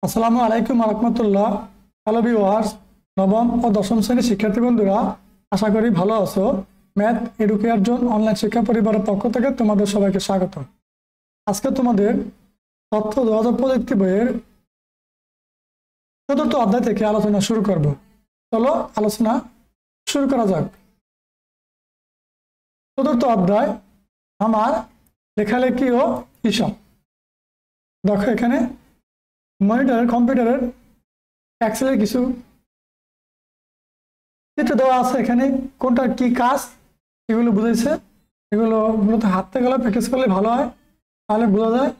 আসসালামু আলাইকুম রহমতুল্লাহ। Hello viewers, নবম ও দশম শ্রেণীর শিক্ষার্থী বন্ধুরা, আশা করি ভালো আছো। ম্যাথ এডুকেয়ার জোন অনলাইন শিক্ষা পরিবারের পক্ষ থেকে তোমাদের সবাইকে স্বাগত। আজকে তোমাদের তথ্য যোগাযোগ প্রযুক্তি বইয়ের ৪র্থ অধ্যায় থেকে আলোচনা শুরু করব। চলো আলোচনা শুরু করা যাক। ৪র্থ অধ্যায় আমার লেখালেখি ও হিসাব। দেখো এখানে মনিটরের কম্পিউটারের এক্সেলের কিছু চিত্র দেওয়া আছে। এখানে কোনটা কি কাজ এগুলো বুঝেছে। এগুলো মূলত হাতে গেলে প্র্যাকটিস করলে ভালো হয়, তাহলে বোঝা যায়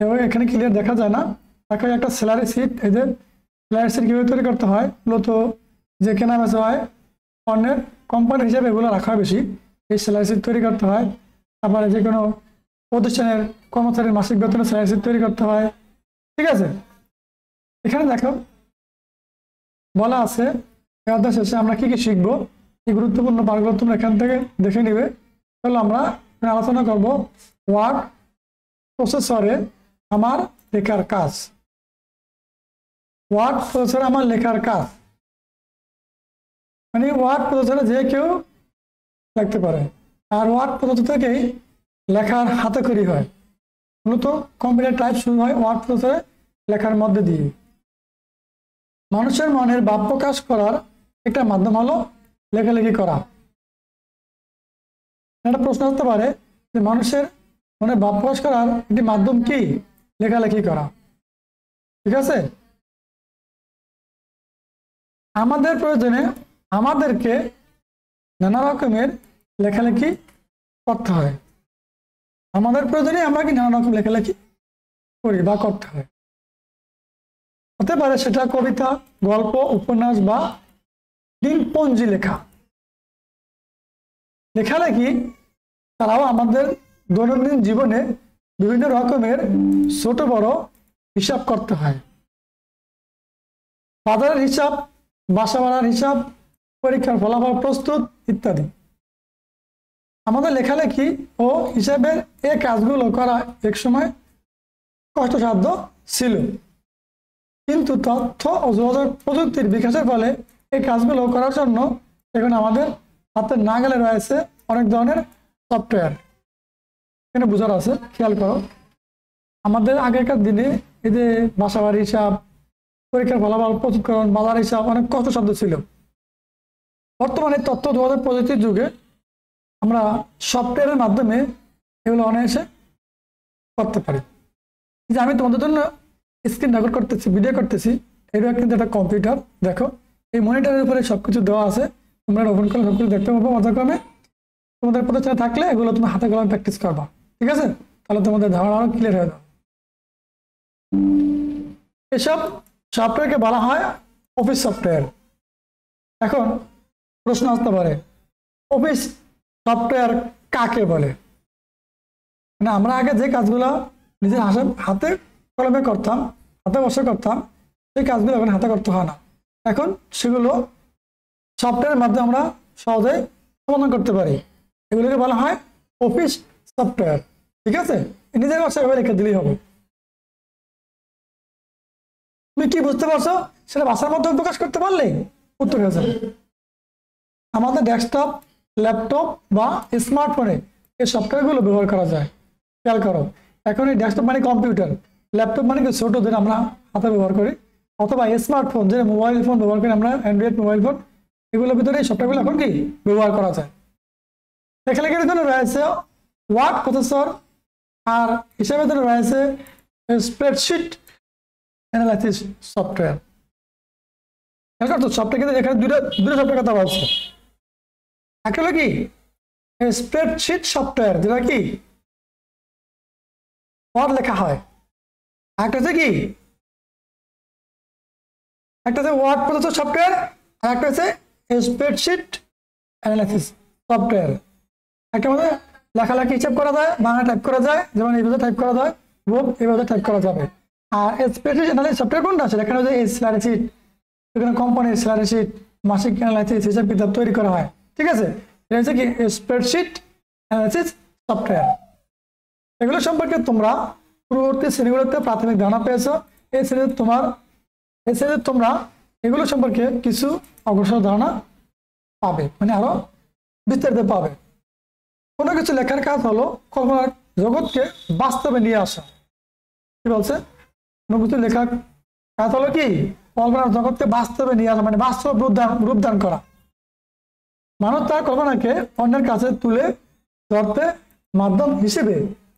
এবং এখানে ক্লিয়ার দেখা যায় না। দেখো একটা স্যালারি শিট, এই যে স্যালারি শিট কীভাবে তৈরি করতে হয়, মূলত যে কেনা বেচা হয় পণ্যের কোম্পানি হিসাবে এগুলো রাখা হয় বেশি। এই স্যালারি শিট তৈরি করতে হয়। তারপরে যে কোনো প্রতিষ্ঠানের কর্মচারীর মাসিক বেতনের স্যালারি শিট তৈরি করতে হয়। ঠিক আছে, এখানে দেখো বলা আছে অধ্যায় শেষে আমরা কি কি শিখবো। এই গুরুত্বপূর্ণ পাঠগুলো তোমরা এখান থেকে দেখে নিবে। তাহলে আমরা আলোচনা করব ওয়ার্ড প্রসেসরে আমার লেখার কাজ। ওয়ার্ড প্রসেসরে আমার লেখার কাজ মানে ওয়ার্ড প্রসেসরে যে কেউ লিখতে পারে, আর ওয়ার্ড প্রসেসর থেকেই লেখার হাতেখড়ি হয়। মূলত কম্পিউটার টাইপ শুরু হয় ওয়ার্ড প্রসেসরে লেখার মধ্যে দিয়ে। মানুষের মনের ভাব প্রকাশ করার একটা মাধ্যম হলো লেখালেখি করা। একটা প্রশ্ন হতে পারে যে মানুষের মনে ভাব প্রকাশ করার একটি মাধ্যম কি? লেখালেখি করা। ঠিক আছে, আমাদের প্রয়োজনে আমাদেরকে নানা রকমের লেখালেখি করতে হয়। আমাদের প্রয়োজনে আমরা কি নানা রকম লেখালেখি করি বা করতে হয়। হতে পারে সেটা কবিতা, গল্প, উপন্যাস বা দিনপঞ্জি লেখা। লেখালেখি তারাও আমাদের দৈনন্দিন জীবনে বিভিন্ন রকমের ছোট বড় হিসাব করতে হয়। বাজারের হিসাব, বাসা ভাড়ার হিসাব, পরীক্ষার ফলাফল প্রস্তুত ইত্যাদি। আমাদের লেখালেখি ও হিসাবের এই কাজগুলো করা একসময় কষ্টসাধ্য ছিল, কিন্তু তথ্য ও যোগাযোগ প্রযুক্তির বিকাশের ফলে এই কাজগুলো করার জন্য এখন আমাদের হাতে না গেলে রয়েছে অনেক ধরনের সফটওয়্যার। এখানে বোঝার আছে, খেয়াল করো। আমাদের আগেকার দিনে এই যে বাসা বাড়ির হিসাব, পরীক্ষার ফলাফল প্রস্তুতকরণ, বাজার হিসাব অনেক কষ্টসাধ্য ছিল। বর্তমানে তথ্য যোগাযোগ প্রযুক্তির যুগে আমরা সফটওয়্যারের মাধ্যমে এগুলো অনায়াসে করতে পারি। যে আমি তোমাদের জন্য স্ক্রিন রেকর্ড করতেছি, ভিডিও করতেছি, এটা কিন্তু একটা কম্পিউটার। দেখো এই মনিটরের উপরে সবকিছু দেওয়া আছে, তোমরা ওপেন করলে সবকিছু দেখতে পাবো। পর্যায়ক্রমে তোমাদের প্রতিষ্ঠানে থাকলে এগুলো তুমি হাতে কলমে প্র্যাকটিস করবা। ঠিক আছে, তাহলে তোমাদের ধারণা আরো ক্লিয়ার হয়ে যাবে। এসব সফটওয়্যারকে বলা হয় অফিস সফটওয়্যার। এখন প্রশ্ন আসতে পারে অফিস সফটওয়্যার কাকে বলে? মানে আমরা আগে যে কাজগুলো নিজের হাতে কলমে করতাম, হাতে বসে করতাম, সেই কাজগুলো এখন হাতে করতে হয় না। এখন সেগুলো সফটওয়্যারের মাধ্যমে আমরা সহজেই সমাধান করতে পারি। এগুলোকে বলা হয় অফিস সফটওয়্যার। ঠিক আছে, নিজের ভাষায় এভাবে লিখে দিলেই হবে। তুমি কি বুঝতে পারছো সেটা ভাষার মাধ্যমে প্রকাশ করতে পারলেই উত্তর হয়ে যাবে। আমাদের ডেস্কটপ, ল্যাপটপ বা স্মার্টফোনে এই সফটওয়্যারগুলো ব্যবহার করা যায়। খেয়াল করো, এখন এই ডেস্কটপ মানে কম্পিউটার, ল্যাপটপ মানে কি ছোট, যেটা আমরা হাতে ব্যবহার করি, অথবা স্মার্টফোন যে মোবাইল ফোন ব্যবহার করি আমরা, অ্যান্ড্রয়েড মোবাইল ফোন, এগুলোর ভিতরে এই সফটওয়্যারগুলো এখন কি ব্যবহার করা যায়। লেখালেখির জন্য রয়েছে ওয়ার্ড প্রসেসর, আর হিসাবের জন্য রয়েছে স্প্রেডশিট অ্যানালাইসিস সফটওয়্যার। সফটওয়্যার কিন্তু এখানে দুটো সফটওয়্যার কথা বলছে। একটা হলো কি স্প্রেডশিট সফটওয়্যার, যেটা কি ওয়ার্ড লেখা হয়। একটা হচ্ছে কি, একটা হচ্ছে ওয়ার্ড প্রসেসর সফটওয়্যার, আর একটা হচ্ছে স্প্রেডশিট অ্যানালাইসিস সফটওয়্যার। একটা মধ্যে লেখালেখি হিসাব করা যায়, বাংলা টাইপ করা যায়, যেমন এইভাবে টাইপ করা যায়, এইভাবে টাইপ করা যাবে। আর স্প্রেডশিট অ্যানালাইসিস সফটওয়্যার কোনটা আছে? এখানে হচ্ছে এই স্যালারি শিট, এখানে কোম্পানির স্যালারি শিট, মাসিক অ্যানালাইসিস, হিসাব কিতাব তৈরি করা হয়। ঠিক আছে, এটা হচ্ছে কি স্প্রেডশিট অ্যানালাইসিস সফটওয়্যার। এগুলো সম্পর্কে তোমরা পূর্ববর্তী শ্রেণীগুলোতে প্রাথমিক ধারণা পেয়েছো। এই শ্রেণীতে তোমরা এগুলো সম্পর্কে কিছু অগ্রসর ধারণা পাবে, মানে আরো বিস্তারিত পাবে। কোনো কিছু লেখার কাজ হলো কল্পনার জগৎকে বাস্তবে নিয়ে আসা। কি বলছে? কোনো কিছু লেখার কাজ হলো কি কল্পনার জগৎকে বাস্তবে নিয়ে আসা, মানে বাস্তব রূপদান করা। মানুষ তার কল্পনাকে অন্যের কাছে তুলে ধরতে মাধ্যম হিসেবে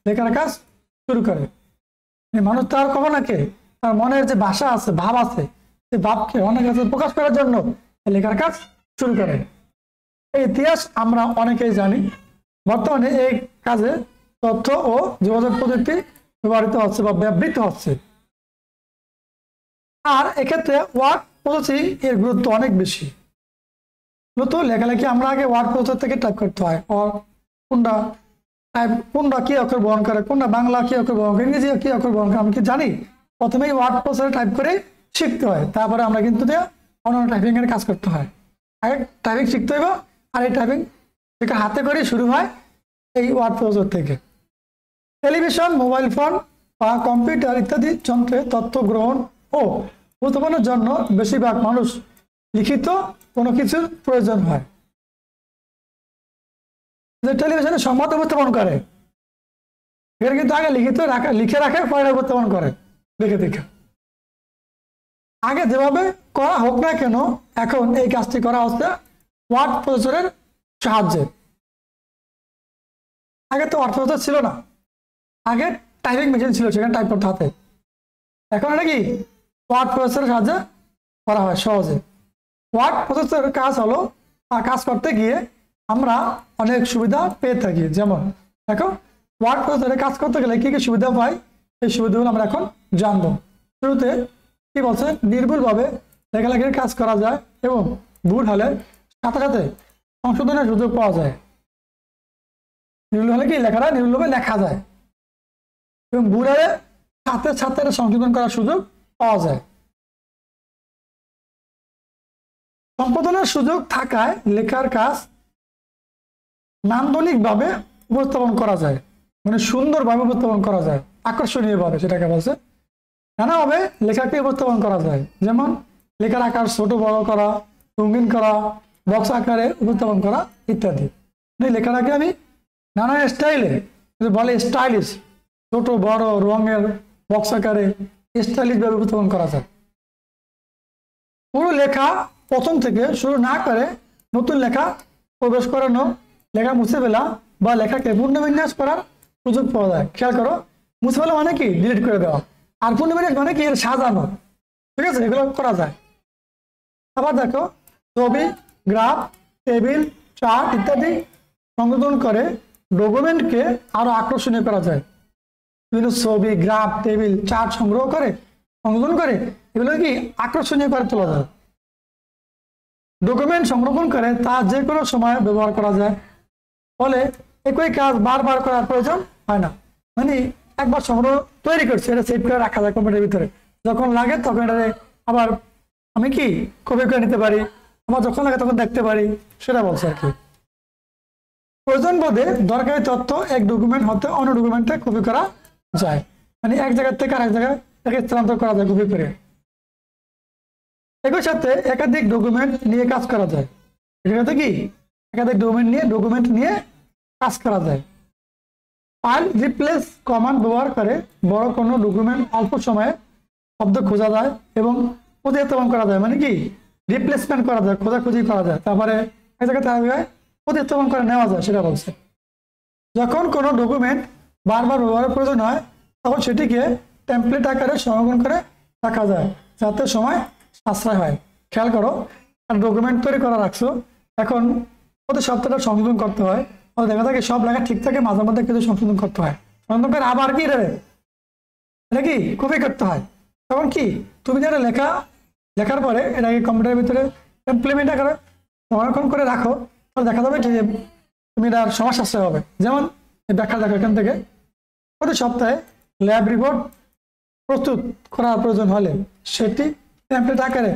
লেখার কাজ শুরু করে। মানুষ তার কল্পনাকে, তার মনের যে ভাষা আছে, ভাব আছে, সেই ভাবকে অন্যের কাছে প্রকাশ করার জন্য লেখার কাজ শুরু করে। এই ইতিহাস আমরা অনেকেই জানি। বর্তমানে এই কাজে তথ্য ও যোগাযোগ প্রযুক্তি ব্যবহৃত হচ্ছে বা ব্যবহৃত হচ্ছে। আর এক্ষেত্রে ওয়ার্ড প্রসেসিং এর গুরুত্ব অনেক বেশি। মূলত লেখালেখি আমরা আগে ওয়ার্ড প্রসেসর থেকে টাইপ করতে হয়, কোনটা কি অক্ষর বহন করে, কোনটা বাংলা কি অক্ষর বহন করে, ইংরেজি কি অক্ষর বহন করে আমি কি জানি। প্রথমেই ওয়ার্ড প্রসেসরে টাইপ করে শিখতে হয়, তারপরে আমরা কিন্তু অন্যান্য টাইপিং এর কাজ করতে হয়। আগে টাইপিং শিখতে হইব, আর এই টাইপিং হাতে করে শুরু হয় এই ওয়ার্ড প্রসেসর থেকে। টেলিভিশন, মোবাইল ফোন বা কম্পিউটার ইত্যাদি যন্ত্রে তথ্য গ্রহণ ও উপস্থাপনের জন্য বেশিরভাগ মানুষ লিখিত কোনো কিছুর প্রয়োজন হয়। যে টেলিভিশনে সংবাদ উপস্থাপন করে এর কিন্তু আগে লিখে রাখে, পরে উপস্থাপন করে দেখে। আগে যেভাবে করা হোক না কেন, এখন এই কাজটি করা হচ্ছে ওয়ার্ড প্রসেসরের সাহায্যে। আগে তো ওয়ার্ড প্রসেসর ছিল না, আগে টাইপিং মেশিন ছিল, সেখানে টাইপ করতে হাতে। এখন এটা কি ওয়ার্ড প্রসেসরের সাহায্যে করা হয় সহজে। ওয়ার্ড প্রসেসরের কাজ হলো, কাজ করতে গিয়ে আমরা অনেক সুবিধা পেয়ে থাকি। যেমন দেখো, ওয়ার্ড প্রসেসরে কাজ করতে গেলে কি কি সুবিধা পাই, এই সুবিধাগুলো আমরা এখন জানবো। শুরুতে কি বলছে, নির্ভুলভাবে লেখালেখির কাজ করা যায় এবং ভুল হলে সাথে সাথে সংশোধনের সুযোগ পাওয়া যায়। নির্ভুল হলে কি লেখাটা নির্ভুলভাবে লেখা যায় এবং ভুল হলে সাথে সাথে সংশোধন করার সুযোগ পাওয়া যায়। সম্পাদনের সুযোগ থাকায় লেখার কাজ নান্দনিকভাবে উপস্থাপন করা যায়, মানে সুন্দরভাবে উপস্থাপন করা যায়, আকর্ষণীয়ভাবে, সেটাকে বলছে। নানাভাবে লেখাকে উপস্থাপন করা যায়, যেমন লেখার আকার ছোট বড় করা, রঙিন করা, বক্স আকারে উপস্থাপন করা ইত্যাদি। লেখাটাকে আমি নানা স্টাইলে বলে, স্টাইলিশ, ছোট বড় রঙের বক্স আকারে স্টাইলিশ ভাবে উপস্থাপন করা যায়। পুরো লেখা প্রথম থেকে শুরু না করে নতুন লেখা প্রবেশ করানো, লেখা মুছে ফেলা বা লেখাকে পুনর্বিন্যাস করার সুযোগ পাওয়া যায়। খেয়াল করো, মুছে ফেলা মানে কি ডিলিট করে দেওয়া, আর পুনর্বিন্যাস মানে কি এর সাজানো। ঠিক আছে, এগুলো করা যায়। আবার দেখো, ছবি, গ্রাফ, টেবিল, চার্ট ইত্যাদি সংশোধন করে ডকুমেন্টকে আরো আকর্ষণীয় করা যায়। বিভিন্ন ছবি, গ্রাফ, টেবিল, চার্ট সংগ্রহ করে সংশোধন করে এগুলো কি আকর্ষণীয় করে তোলা যায়। ডকুমেন্ট সংরক্ষণ করে তা যে কোনো সময় ব্যবহার করা যায়, ফলে একই কাজ বারবার করার প্রয়োজন হয় না। মানে একবার সংগ্রহ তৈরি করছে, এটা সেভ করে রাখা যায় কম্পিউটারের ভিতরে, যখন লাগে তখন এটা আবার আমি কি কপি করে নিতে পারি, আবার যখন লাগে তখন দেখতে পারি, সেটা বলছে আর কি। প্রয়োজন বোধে দরকারি তথ্য এক ডকুমেন্ট হতে অন্য ডকুমেন্টে কপি করা যায়, মানে এক জায়গা থেকে আরেক জায়গায় স্থানান্তর করা যায় কপি করে। একই সাথে একাধিক ডকুমেন্ট নিয়ে কাজ করা যায়। এটাতে কি একাধিক ডকুমেন্ট নিয়ে কাজ করা যায়। ফাইল রিপ্লেস কমান্ড ব্যবহার করে বড় কোনো ডকুমেন্ট অল্প সময়ে শব্দ খোঁজা যায় এবং প্রতিস্থাপন করা যায়, মানে কি রিপ্লেসমেন্ট করা যায়, খোঁজাখুঁজি করা যায়, তারপরে এক জায়গায় প্রতিস্থাপন করে নেওয়া যায়, সেটা বলছে। যখন কোনো ডকুমেন্ট বারবার ব্যবহারের প্রয়োজন হয় তখন সেটিকে টেমপ্লেট আকারে সংরক্ষণ করে রাখা যায়, যাতে সময় সাশ্রয় হয়। খেয়াল করো, ডকুমেন্ট তৈরি করা রাখছো, এখন প্রতি সপ্তাহটা সংশোধন করতে হয়, দেখা থাকে সব লেখা ঠিক থাকে, মাঝে মধ্যে কিছু সংশোধন করতে হয়, সংশোধন করে আবার কি এটা কি কপি করতে হয়। তখন কি তুমি যারা লেখার পরে এটাকে কম্পিউটারের ভিতরে ইমপ্লিমেন্ট আকারে সংরক্ষণ করে রাখো, তাহলে দেখা যাবে যে তুমি এটার সময় সাশ্রয় হবে। যেমন ব্যাখ্যা দেখো, এখান থেকে প্রতি সপ্তাহে ল্যাব রিপোর্ট প্রস্তুত করার প্রয়োজন হলে সেটি টেমপ্লেট আকারে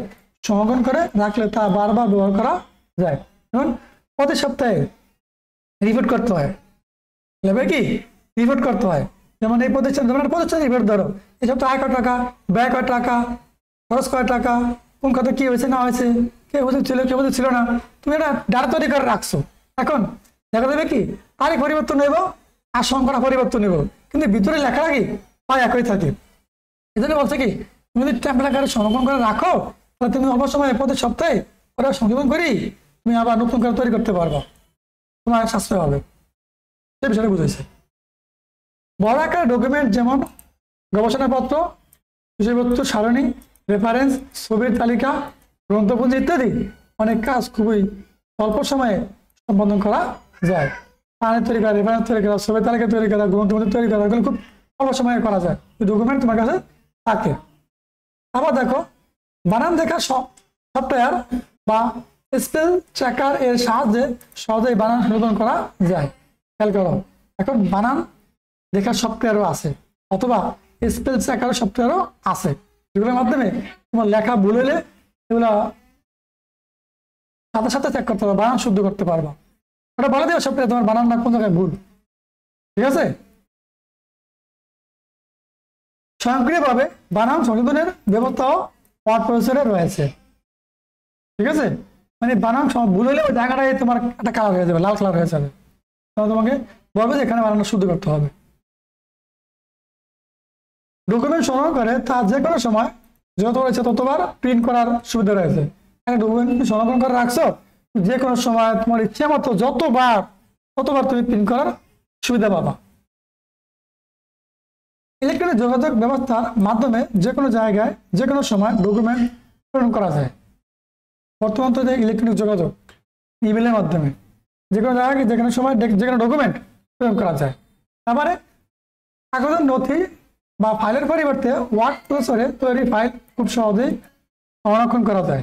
সংরক্ষণ করে রাখলে তা বারবার ব্যবহার করা যায়। যেমন প্রতি সপ্তাহে রিপোর্ট করতে হয়, ল্যাবে কি রিপোর্ট করতে হয়, যেমন এই প্রতিষ্ঠান, যেমন একটা প্রতিষ্ঠান ইভেন্ট ধরো, এই সপ্তাহে আয় কয় টাকা, ব্যয় কয় টাকা, খরচ কয় টাকা, কোন খাতে কি হয়েছে না হয়েছে, কে বুঝে ছিল কে বুঝে ছিল না, তুমি এটা ডাটা তৈরি করে রাখছো। এখন দেখা যাবে কি তারিখ পরিবর্তন নেব আর সংখ্যাটা পরিবর্তন নেব, কিন্তু ভিতরে লেখাটা কি প্রায় একই থাকে। এই জন্য বলছে কি তুমি যদি টেম্পলেট আকারে সংরক্ষণ করে রাখো, তাহলে তুমি অল্প সময় প্রতি সপ্তাহে ওরা সংশোধন করি তুমি আবার নতুন করে তৈরি করতে পারবা, তোমার সাশ্রয় হবে। সে বিষয়টা বুঝেছে। বড় আকার ডকুমেন্ট যেমন গবেষণাপত্র, বিষয়বস্তু সারণী, রেফারেন্স, ছবির তালিকা, গ্রন্থপুঞ্জি ইত্যাদি অনেক কাজ খুবই অল্প সময়ে সম্পাদন করা যায়। পানি তৈরি করা, রেফারেন্স তৈরি করা, ছবির তালিকা তৈরি করা, গ্রন্থপুঞ্জি তৈরি করা, এগুলো খুব অল্প সময়ে করা যায়, ডকুমেন্ট তোমার কাছে থাকে। আবার দেখো বানান দেখা সফটওয়্যার বা স্পেল চেকার এর সাহায্যে সহজেই বানান সংশোধন করা যায়। খেয়াল করো, এখন বানান দেখার সফটওয়্যারও আছে, অথবা স্পেল চেকার সফটওয়্যারও আছে, যেগুলোর মাধ্যমে তোমার লেখা ভুল হলে এগুলো সাথে সাথে চেক করতে পারবা, বানান শুদ্ধ করতে পারবা। ওটা বলে দেবে সফটওয়্যার তোমার বানানটা কোন জায়গায় ভুল। ঠিক আছে। স্বয়ংক্রিয়ভাবে বানান সংশোধনের ব্যবস্থাও ওয়ার্ড প্রসেসরে রয়েছে। ঠিক আছে, মানে বানান ভুল হলে ওই জায়গাটায় তোমার একটা কালার হয়ে যাবে, লাল কালার হয়ে যাবে, তোমাকে বলবে যে এখানে বানানটা শুদ্ধ করতে হবে। ডকুমেন্ট সংগ্রহ করে তা যে কোনো সময় যত রয়েছে ততবার প্রিন্ট করার সুবিধা রয়েছে। ডকুমেন্ট সংরক্ষণ করে রাখছো, যে কোনো সময় তোমার ইচ্ছা মতো যতবার ততবার তুমি প্রিন্ট করার সুবিধা পাবা। ইলেকট্রনিক যোগাযোগ ব্যবস্থার মাধ্যমে যে কোনো জায়গায় যে কোনো সময় ডকুমেন্ট প্রেরণ করা যায়। বর্তমান তো ইলেকট্রনিক যোগাযোগ ইমেলের মাধ্যমে যে কোনো জায়গায় যে কোনো সময় যে কোনো ডকুমেন্ট প্রেরণ করা যায়। তারপরে কাগজের নথি বা ফাইলের পরিবর্তে ওয়ার্ড প্রসেসরে তৈরি ফাইল খুব সহজেই সংরক্ষণ করা যায়।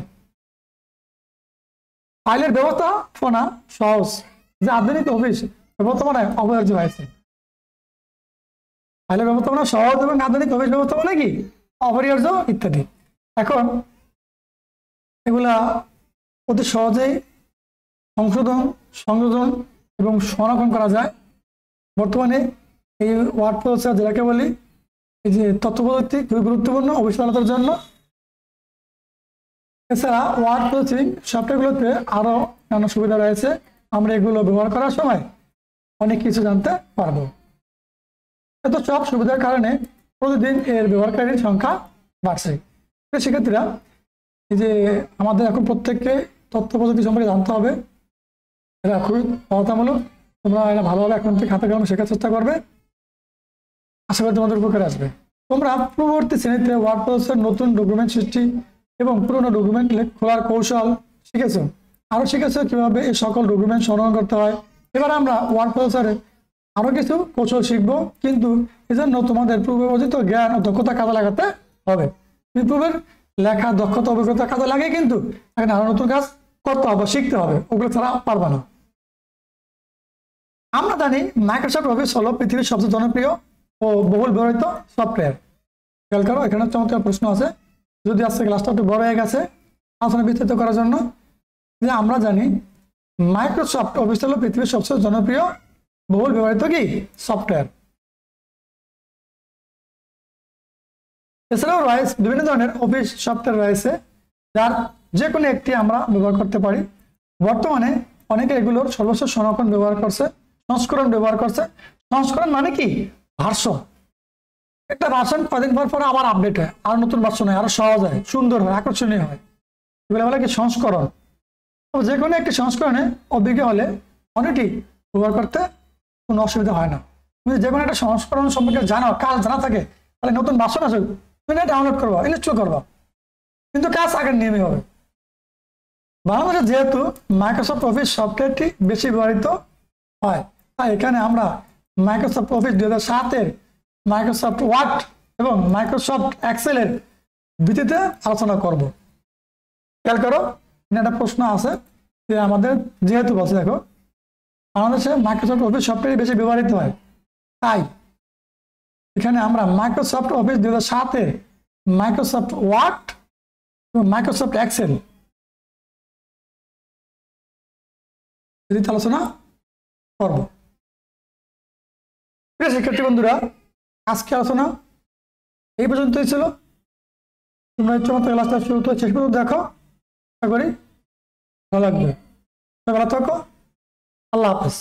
ফাইলের ব্যবস্থাপনা সহজ, যে আধুনিক অফিস ব্যবস্থাপনায় অপরিহার্য হয়েছে। ফাইলের ব্যবস্থাপনা সহজ এবং আধুনিক অফিস ব্যবস্থাপনা কি অপরিহার্য ইত্যাদি। এখন এগুলা অতি সহজেই সংশোধন এবং সংরক্ষণ করা যায়। বর্তমানে এই ওয়ার্ড প্রসেসর যেটাকে বলি, এই যে তথ্য প্রযুক্তি খুবই গুরুত্বপূর্ণ অফিস চালানোর জন্য। এছাড়া ওয়ার্ড প্রসেসিং সফটওয়্যারগুলোতে আরো নানা সুবিধা রয়েছে, আমরা এগুলো ব্যবহার করার সময় অনেক কিছু জানতে পারবো। এত সব সুবিধার কারণে প্রতিদিন এর ব্যবহারকারীর সংখ্যা বাড়ছে। শিক্ষার্থীরা, এই যে আমাদের এখন প্রত্যেককে তথ্য প্রযুক্তি সম্পর্কে জানতে হবে, এটা খুবই বাধ্যতামূলক। তোমরা এটা ভালোভাবে এখন থেকে হাতে কলমে শেখার চেষ্টা করবে, আশা করি তোমাদের উপকারে আসবে। তোমরা পূর্ববর্তী শ্রেণীতে ওয়ার্ড প্রসেসর নতুন ডকুমেন্ট সৃষ্টি এবং পুরোনো ডকুমেন্ট খোলার কৌশল শিখেছো, আরো শিখেছো কিভাবে এই সকল ডকুমেন্ট সংরক্ষণ করতে হয়। এবার আমরা ওয়ার্ড প্রসেসরে আরো কিছু কৌশল শিখবো, কিন্তু এজন্য তোমাদের পূর্ববর্তিত জ্ঞান ও দক্ষতা কাজে লাগাতে হবে। পূর্বের লেখা দক্ষতা অভিজ্ঞতা কাজে লাগে, কিন্তু এখানে আরো নতুন কাজ করতে হবে, শিখতে হবে, ওগুলো ছাড়া পারবা না। আমরা জানি মাইক্রোসফট অফিস হলো পৃথিবীর সবচেয়ে জনপ্রিয় ও বহুল ব্যবহৃত সফটওয়্যার। খেয়াল করো, এখানে চমৎকার প্রশ্ন আছে, যদি আজকে ক্লাসটা একটু বড় হয়ে গেছে আলোচনা বিস্তৃত করার জন্য, যে আমরা জানি মাইক্রোসফট অফিস হলো পৃথিবীর সবচেয়ে জনপ্রিয় বহুল ব্যবহৃত কি সফটওয়্যার। এছাড়াও রয়েছে বিভিন্ন ধরনের অফিস সফটওয়্যার রয়েছে, যার যে কোনো একটি আমরা ব্যবহার করতে পারি। বর্তমানে অনেকে এগুলোর সর্বশেষ সংস্করণ ব্যবহার করছে। সংস্করণ মানে কি ভার্সন। একটা ভার্সন কদিন পর আবার আপডেট হয়, আর নতুন ভার্সন হয়, আরো সহজ হয়, সুন্দর হয়, আকর্ষণীয় হয়, এগুলো বলে কি সংস্করণ। যে কোনো একটি সংস্করণে অভিজ্ঞ হলে অনেকটি ব্যবহার করতে কোনো অসুবিধা হয় না। তুমি যে কোনো একটা সংস্করণ সম্পর্কে জানো, কাজ জানা থাকে, তাহলে নতুন ভার্সন আসুক তুমি ডাউনলোড করবা, ইনস্টল করবা, কিন্তু কাজ আগের নিয়মে হবে। বাংলাদেশে যেহেতু মাইক্রোসফট অফিস সফটওয়্যারটি বেশি ব্যবহৃত হয়, তাই এখানে আমরা মাইক্রোসফট অফিস 2007-এর মাইক্রোসফট ওয়ার্ড এবং মাইক্রোসফট এক্সেলের ভিত্তিতে আলোচনা করব। খেয়াল করো, একটা প্রশ্ন আছে যে আমাদের যেহেতু বলছে, দেখো বাংলাদেশে মাইক্রোসফট অফিস সফটওয়্যার বেশি ব্যবহৃত হয়, তাই এখানে আমরা মাইক্রোসফট অফিস 2007-এর মাইক্রোসফট ওয়ার্ড এবং মাইক্রোসফট এক্সেল আলোচনা করব। শিক্ষার্থী বন্ধুরা, আজকে আলোচনা এই পর্যন্তই ছিল। তোমরা চমৎকার ক্লাসটা শুরু তো শেষ পর্যন্ত দেখো, আশা করি ভালো লাগবে। ভালো থাকো, আল্লাহ হাফেজ।